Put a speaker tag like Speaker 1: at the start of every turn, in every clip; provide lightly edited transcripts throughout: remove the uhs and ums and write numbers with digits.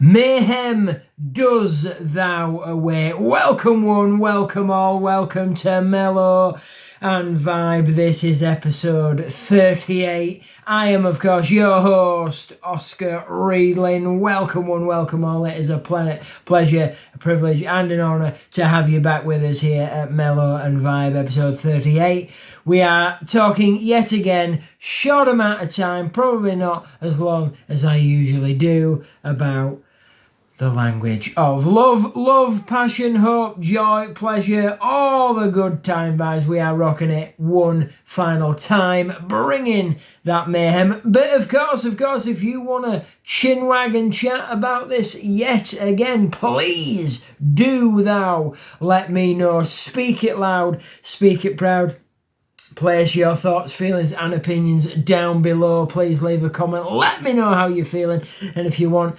Speaker 1: Mayhem does thou await. Welcome one, welcome all, welcome to Mellow and Vibe. This is episode 38. I am, of course, your host, Oscar Reedlin. Welcome one, welcome all. It is a pleasure, a privilege and an honour to have you back with us here at Mellow and Vibe, episode 38. We are talking yet again, short amount of time, probably not as long as I usually do, about the language of love. Love, passion, hope, joy, pleasure, all the good time vibes. We are rocking it one final time, bringing that mayhem. But of course, if you want to chinwag and chat about this yet again, please do thou let me know. Speak it loud, speak it proud. Place your thoughts, feelings and opinions down below. Please leave a comment. Let me know how you're feeling. And if you want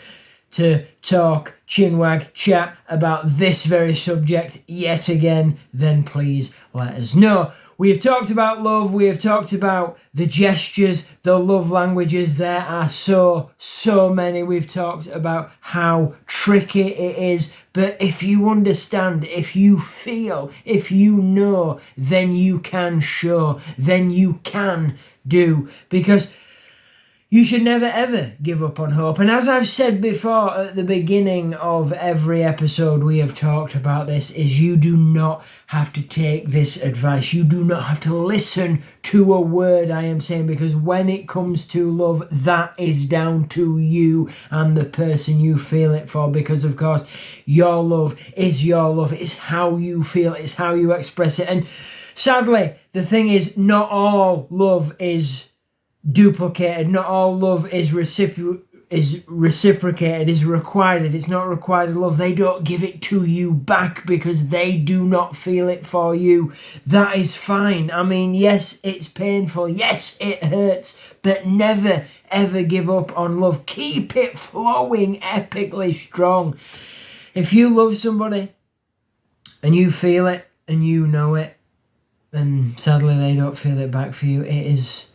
Speaker 1: to talk, chinwag, chat about this very subject yet again, then please let us know. We have talked about love. We have talked about the gestures, the love languages. There are so many. We've talked about how tricky it is. But if you understand, if you feel, if you know, then you can show, then you can do. Because you should never ever give up on hope. And as I've said before at the beginning of every episode we have talked about this, is you do not have to take this advice. You do not have to listen to a word I am saying, because when it comes to love, that is down to you and the person you feel it for. Because of course, your love is your love. It's how you feel. It's how you express it. And sadly, the thing is, not all love is duplicated. Not all love is reciprocated, is requited. It's not requited love. They don't give it to you back because they do not feel it for you. That is fine. I mean, yes, it's painful. Yes, it hurts. But never, ever give up on love. Keep it flowing epically strong. If you love somebody and you feel it and you know it, and sadly they don't feel it back for you, it is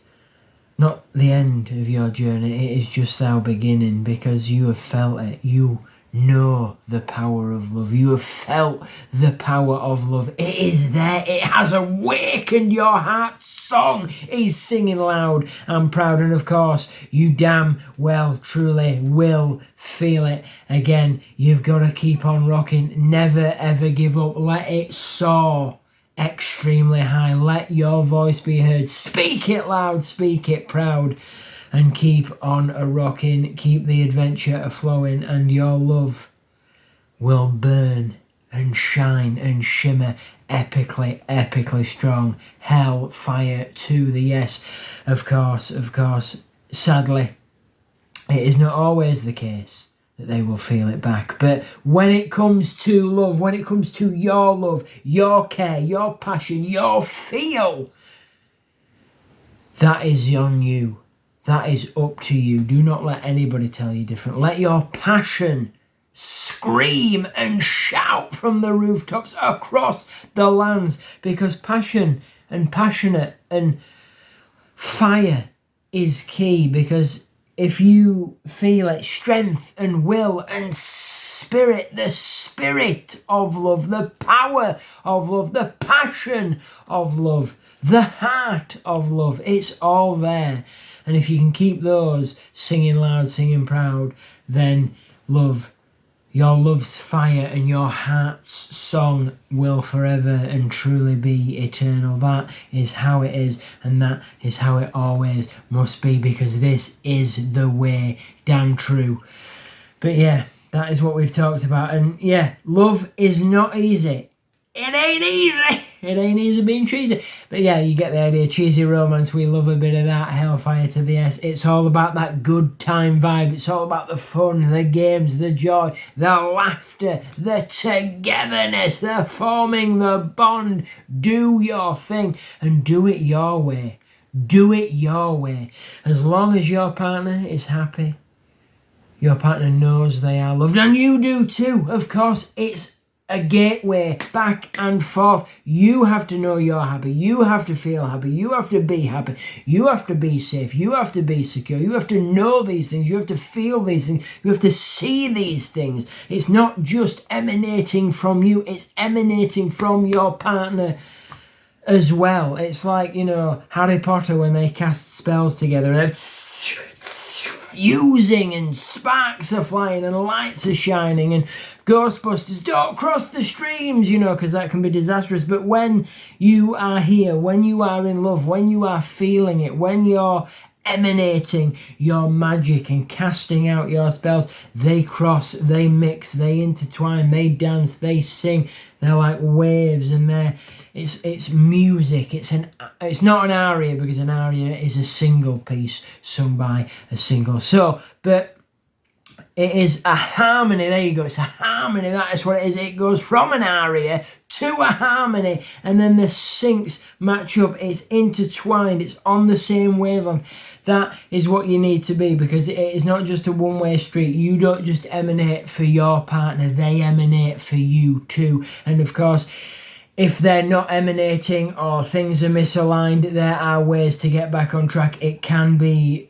Speaker 1: not the end of your journey. It is just our beginning, because you have felt it. You know the power of love. You have felt the power of love. It is there. It has awakened your heart. Song is singing loud and proud. And of course, you damn well truly will feel it. Again, you've got to keep on rocking. Never ever give up. Let it soar extremely high. Let your voice be heard. Speak it loud, speak it proud, and keep on a rocking. Keep the adventure a flowing, and your love will burn and shine and shimmer epically strong. Hell fire to the yes. Of course, sadly, it is not always the case that they will feel it back. But when it comes to love, when it comes to your love, your care, your passion, your feel, that is on you. That is up to you. Do not let anybody tell you different. Let your passion scream and shout from the rooftops across the lands, because passion and passionate and fire is key. Because if you feel it, strength and will and spirit, the spirit of love, the power of love, the passion of love, the heart of love, it's all there. And if you can keep those singing loud, singing proud, then love, your love's fire and your heart's song will forever and truly be eternal. That is how it is, and that is how it always must be, because this is the way. Damn true. But yeah, that is what we've talked about. And yeah, love is not easy. It ain't easy. It ain't easy being cheesy. But yeah, you get the idea. Cheesy romance, we love a bit of that. Hellfire to the S. It's all about that good time vibe. It's all about the fun, the games, the joy, the laughter, the togetherness, the forming, the bond. Do your thing and do it your way. Do it your way. As long as your partner is happy, your partner knows they are loved, and you do too. Of course, it's a gateway back and forth. You have to know you're happy. You have to feel happy. You have to be happy. You have to be safe. You have to be secure. You have to know these things. You have to feel these things. You have to see these things. It's not just emanating from you. It's emanating from your partner as well. It's like, Harry Potter when they cast spells together. They're fusing and sparks are flying and lights are shining, and Ghostbusters, don't cross the streams, because that can be disastrous. But when you are here, when you are in love, when you are feeling it, when you're emanating your magic and casting out your spells, they cross, they mix, they intertwine, they dance, they sing. They're like waves, and it's music. It's not an aria, because an aria is a single piece sung by a single soul, but it is a harmony. There you go. It's a harmony. That is what it is. It goes from an aria to a harmony, and then the syncs match up. It's intertwined. It's on the same wavelength. That is what you need to be, because it is not just a one-way street. You don't just emanate for your partner. They emanate for you too. And of course, if they're not emanating or things are misaligned, there are ways to get back on track. It can be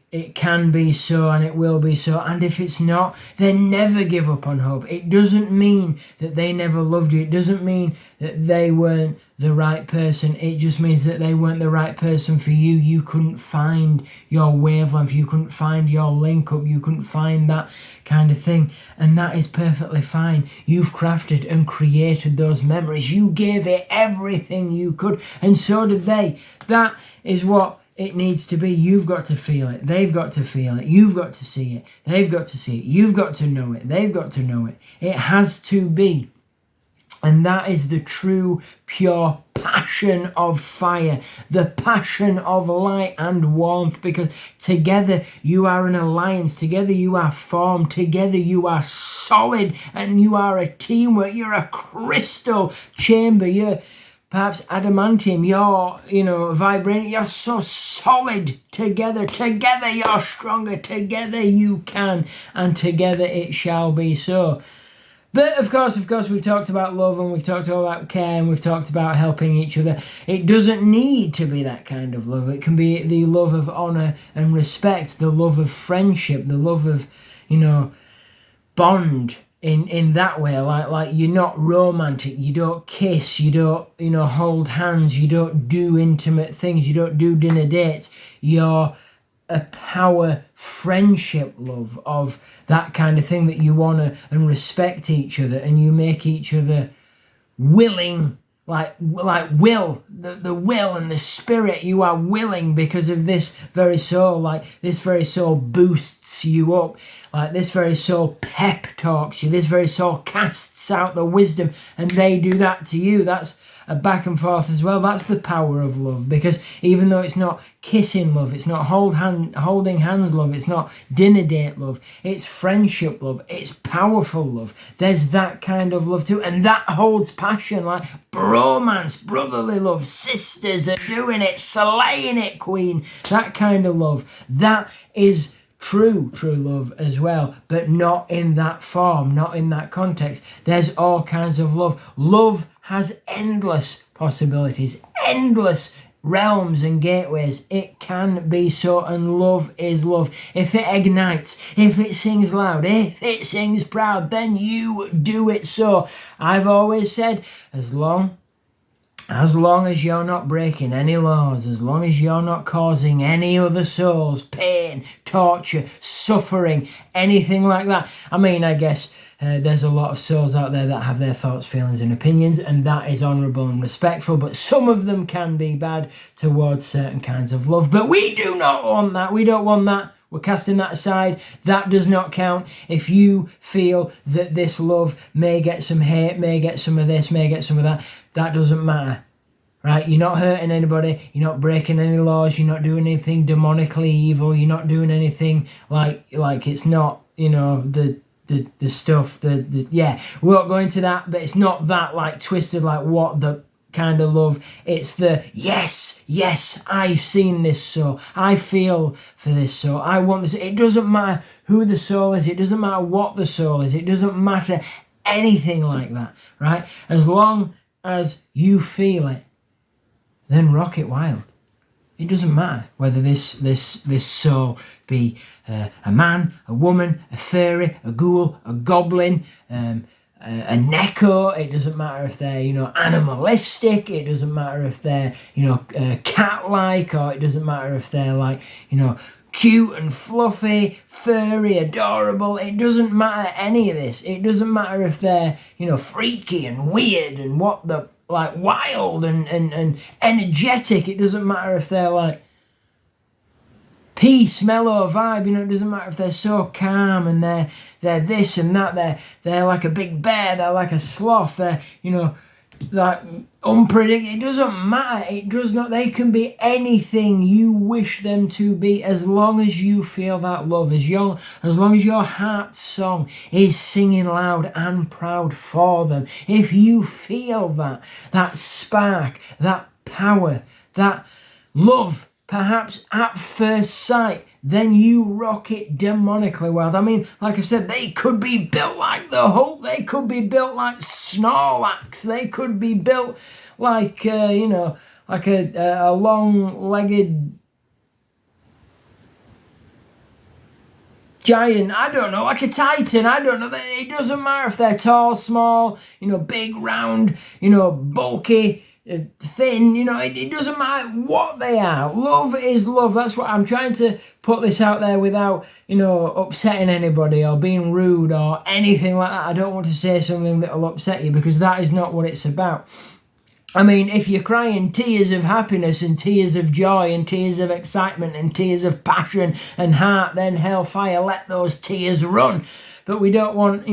Speaker 1: so, and it will be so. And if it's not, then never give up on hope. It doesn't mean that they never loved you. It doesn't mean that they weren't the right person. It just means that they weren't the right person for you. You couldn't find your wavelength. You couldn't find your link up. You couldn't find that kind of thing. And that is perfectly fine. You've crafted and created those memories. You gave it everything you could, and so did they. That is what it needs to be. You've got to feel it. They've got to feel it. You've got to see it. They've got to see it. You've got to know it. They've got to know it. It has to be. And that is the true, pure passion of fire, the passion of light and warmth, because together you are an alliance, together you are formed, together you are solid, and you are a teamwork. You're a crystal chamber. You're perhaps adamantium. You're, vibranium. You're so solid together. Together you're stronger. Together you can, and together it shall be so. But of course, we've talked about love, and we've talked about care, and we've talked about helping each other. It doesn't need to be that kind of love. It can be the love of honour and respect, the love of friendship, the love of, bond in that way. Like you're not romantic, you don't kiss, you don't, hold hands, you don't do intimate things, you don't do dinner dates. You're a power friendship love of that kind of thing, that you want to and respect each other, and you make each other willing, like will, the will and the spirit. You are willing because of this very soul. Like this very soul boosts you up, like this very soul pep talks you, this very soul casts out the wisdom, and they do that to you. That's a back and forth as well. That's the power of love, because even though it's not kissing love, it's not holding hands love, it's not dinner date love, it's friendship love, it's powerful love. There's that kind of love too, and that holds passion, like bromance, brotherly love, sisters are doing it, slaying it, queen. That kind of love, that is true love as well, but not in that form, not in that context. There's all kinds of love. Love has endless possibilities, endless realms and gateways. It can be so, and love is love. If it ignites, if it sings loud, if it sings proud, then you do it so. I've always said, as long as you're not breaking any laws, as long as you're not causing any other souls pain, torture, suffering, anything like that. I mean, I guess there's a lot of souls out there that have their thoughts, feelings and opinions, and that is honourable and respectful, but some of them can be bad towards certain kinds of love. But we do not want that. We don't want that. We're casting that aside. That does not count. If you feel that this love may get some hate, may get some of this, may get some of that, that doesn't matter. Right? You're not hurting anybody. You're not breaking any laws. You're not doing anything demonically evil. You're not doing anything like it's not, the stuff, yeah, we won't go into that, but it's not that like twisted, like what the kind of love. It's the yes, I've seen this soul, I feel for this soul, I want this. It doesn't matter who the soul is, it doesn't matter what the soul is, it doesn't matter anything like that, right? As long as you feel it, then rock it wild. It doesn't matter whether this soul be a man, a woman, a fairy, a ghoul, a goblin, a neko. It doesn't matter if they're, animalistic. It doesn't matter if they're, cat-like, or it doesn't matter if they're like, cute and fluffy, furry, adorable. It doesn't matter any of this. It doesn't matter if they're, freaky and weird and wild and energetic. It doesn't matter if they're like peace, mellow vibe. It doesn't matter if they're so calm and they're this and that. They're like a big bear. They're like a sloth. They're like unpredictable. It doesn't matter. It does not. They can be anything you wish them to be, as long as you feel that love. As long as your heart's song is singing loud and proud for them. If you feel that spark, that power, that love, perhaps at first sight, then you rock it demonically wild. I mean, like I said, they could be built like the Hulk. They could be built like Snorlax. They could be built like, like a long-legged giant. I don't know, like a titan. I don't know. It doesn't matter if they're tall, small, big, round, bulky, thin, it doesn't matter what they are. Love is love. That's what I'm trying to put this out there without, upsetting anybody or being rude or anything like that. I don't want to say something that'll upset you, because that is not what it's about. I mean, if you're crying tears of happiness and tears of joy and tears of excitement and tears of passion and heart, then hellfire, let those tears run. But we don't want,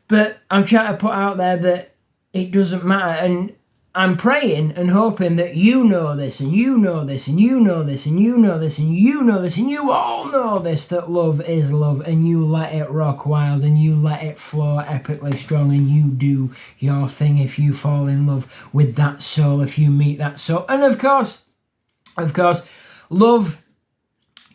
Speaker 1: but I'm trying to put out there that it doesn't matter. And I'm praying and hoping that you know this, and you know this, and you know this, and you know this, and you know this, and you all know this, that love is love, and you let it rock wild, and you let it flow epically strong, and you do your thing if you fall in love with that soul, if you meet that soul. And of course, love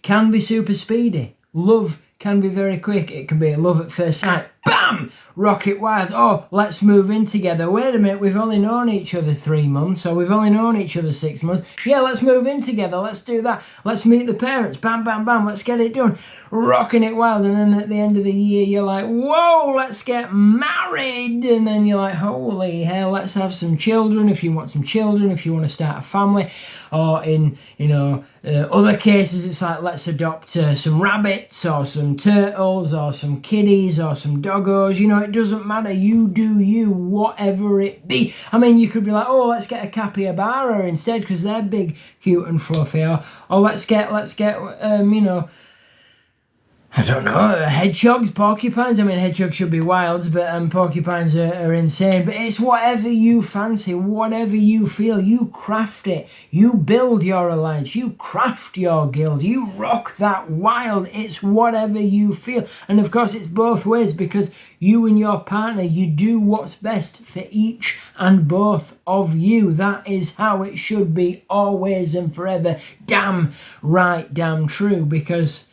Speaker 1: can be super speedy. Love can be very quick. It can be love at first sight. Bam! Rock it wild. Oh, let's move in together. Wait a minute, we've only known each other 3 months, or we've only known each other 6 months. Yeah, let's move in together. Let's do that. Let's meet the parents. Bam, bam, bam. Let's get it done. Rocking it wild. And then at the end of the year, you're like, whoa, let's get married. And then you're like, holy hell, let's have some children. If you want some children, if you want to start a family, or in, other cases, it's like, let's adopt some rabbits or some turtles or some kitties or some doggos. It doesn't matter. You do you, whatever it be. I mean, you could be like, oh, let's get a capybara instead, because they're big, cute and fluffy. Or let's get I don't know, hedgehogs, porcupines. I mean, hedgehogs should be wilds, but porcupines are insane. But it's whatever you fancy, whatever you feel. You craft it. You build your alliance. You craft your guild. You rock that wild. It's whatever you feel. And of course, it's both ways, because you and your partner, you do what's best for each and both of you. That is how it should be, always and forever. Damn right, damn true, because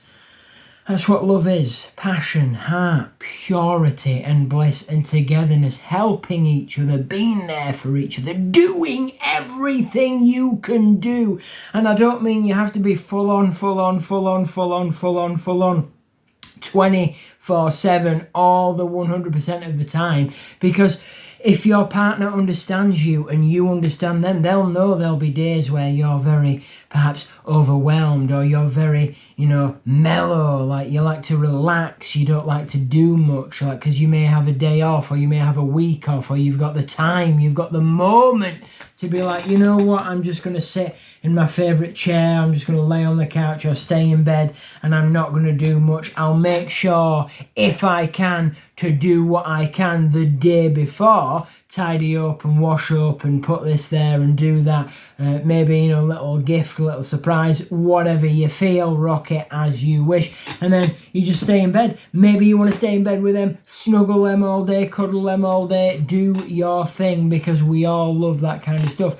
Speaker 1: that's what love is. Passion, heart, purity and bliss and togetherness. Helping each other, being there for each other, doing everything you can do. And I don't mean you have to be full on 24/7 all the 100% of the time. Because if your partner understands you and you understand them, they'll know there'll be days where you're very perhaps overwhelmed, or you're very, mellow, like you like to relax, you don't like to do much, like, because you may have a day off, or you may have a week off, or you've got the time, you've got the moment to be like, you know what, I'm just going to sit in my favourite chair, I'm just going to lay on the couch or stay in bed, and I'm not going to do much. I'll make sure, if I can, to do what I can the day before, tidy up and wash up and put this there and do that, maybe, a little gift, a little surprise, whatever you feel, rock it as you wish. And then you just stay in bed. Maybe you want to stay in bed with them, snuggle them all day, cuddle them all day, do your thing, because we all love that kind of stuff.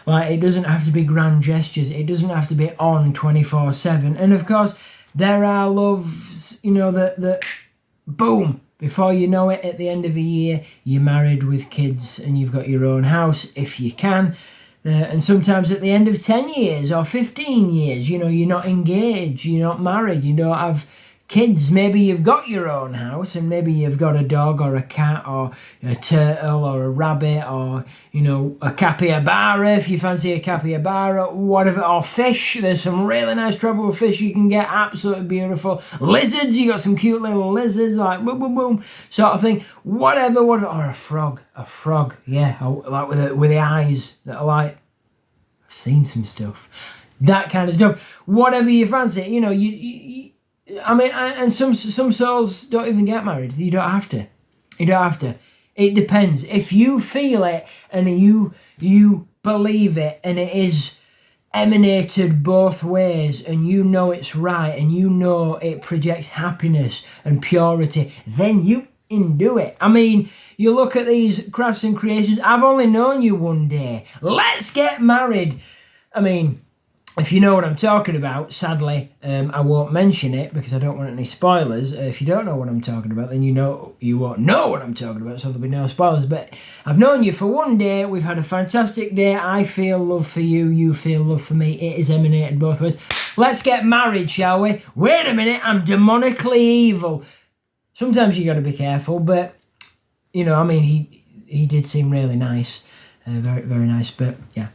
Speaker 1: Like, it doesn't have to be grand gestures, it doesn't have to be on 24/7. And of course, there are loves, that boom, before you know it, at the end of a year, you're married with kids and you've got your own house if you can. And sometimes at the end of 10 years or 15 years, you know, you're not engaged, you're not married, you don't have kids. Maybe you've got your own house and maybe you've got a dog or a cat or a turtle or a rabbit or, you know, a capybara if you fancy a capybara, whatever, or fish. There's some really nice tropical fish you can get, absolutely beautiful. Lizards, you got some cute little lizards, like boom, boom, boom, sort of thing. Whatever, or a frog, yeah, like with the eyes that are like, I've seen some stuff. That kind of stuff. Whatever you fancy, you know, I mean, and some souls don't even get married. You don't have to. You don't have to. It depends. If you feel it and you believe it and it is emanated both ways and you know it's right and you know it projects happiness and purity, then you can do it. I mean, you look at these crafts and creations. I've only known you one day. Let's get married. I mean, if you know what I'm talking about, sadly, I won't mention it because I don't want any spoilers. If you don't know what I'm talking about, then you won't know what I'm talking about, so there'll be no spoilers. But I've known you for one day. We've had a fantastic day. I feel love for you. You feel love for me. It is emanated both ways. Let's get married, shall we? Wait a minute. I'm demonically evil. Sometimes you got to be careful, but, you know, I mean, he did seem really nice. Very, very nice, but yeah,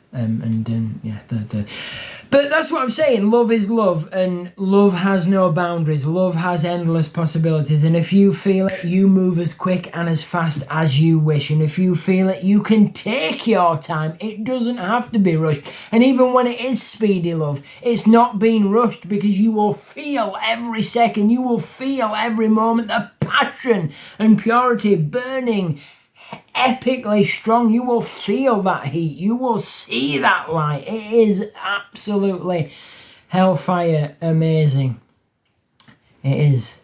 Speaker 1: but that's what I'm saying. Love is love, and love has no boundaries. Love has endless possibilities, and if you feel it, you move as quick and as fast as you wish, and if you feel it, you can take your time. It doesn't have to be rushed, and even when it is speedy love, it's not being rushed because you will feel every second, you will feel every moment, the passion and purity burning epically strong. You will feel that heat. You will see that light. It is absolutely hellfire amazing. It is.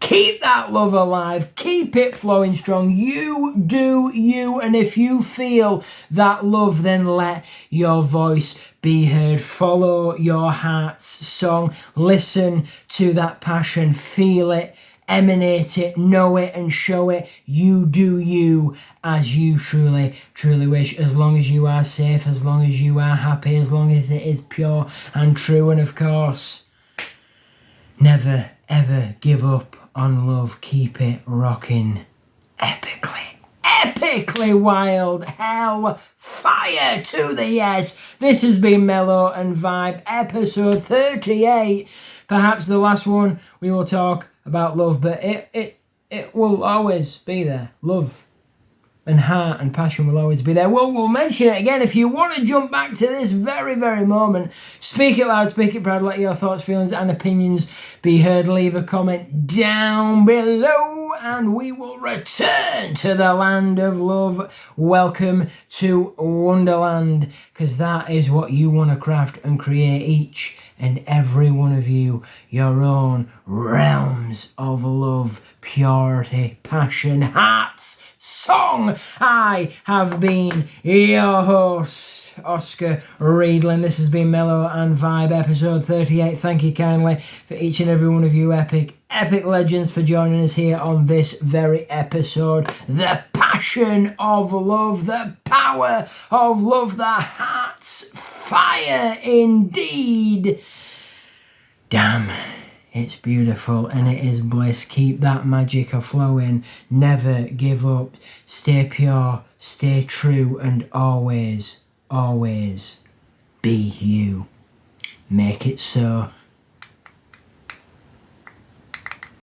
Speaker 1: Keep that love alive. Keep it flowing strong. You do you. And if you feel that love, then let your voice be heard. Follow your heart's song. Listen to that passion. Feel it. Emanate it, know it and show it. You do you as you truly, truly wish. As long as you are safe, as long as you are happy, as long as it is pure and true. And of course, never ever give up on love. Keep it rocking epically wild. Hell fire to the yes. This has been Mellow and Vibe, episode 38. Perhaps the last one we will talk about love, but it will always be there. Love and heart and passion will always be there. We'll mention it again. If you want to jump back to this very, very moment, speak it loud, speak it proud, let your thoughts, feelings and opinions be heard. Leave a comment down below and we will return to the land of love. Welcome to Wonderland, because that is what you want to craft and create, each and every one of you, your own realms of love, purity, passion, hearts, song. I have been your host, Oscar Riedlin. This has been Mellow and Vibe, episode 38. Thank you kindly for each and every one of you epic legends for joining us here on this very episode. The passion of love, the power of love, the heart's fire indeed. Damn, it's beautiful and it is bliss. Keep that magic a-flowing. Never give up. Stay pure, stay true, and always, always be you. Make it so.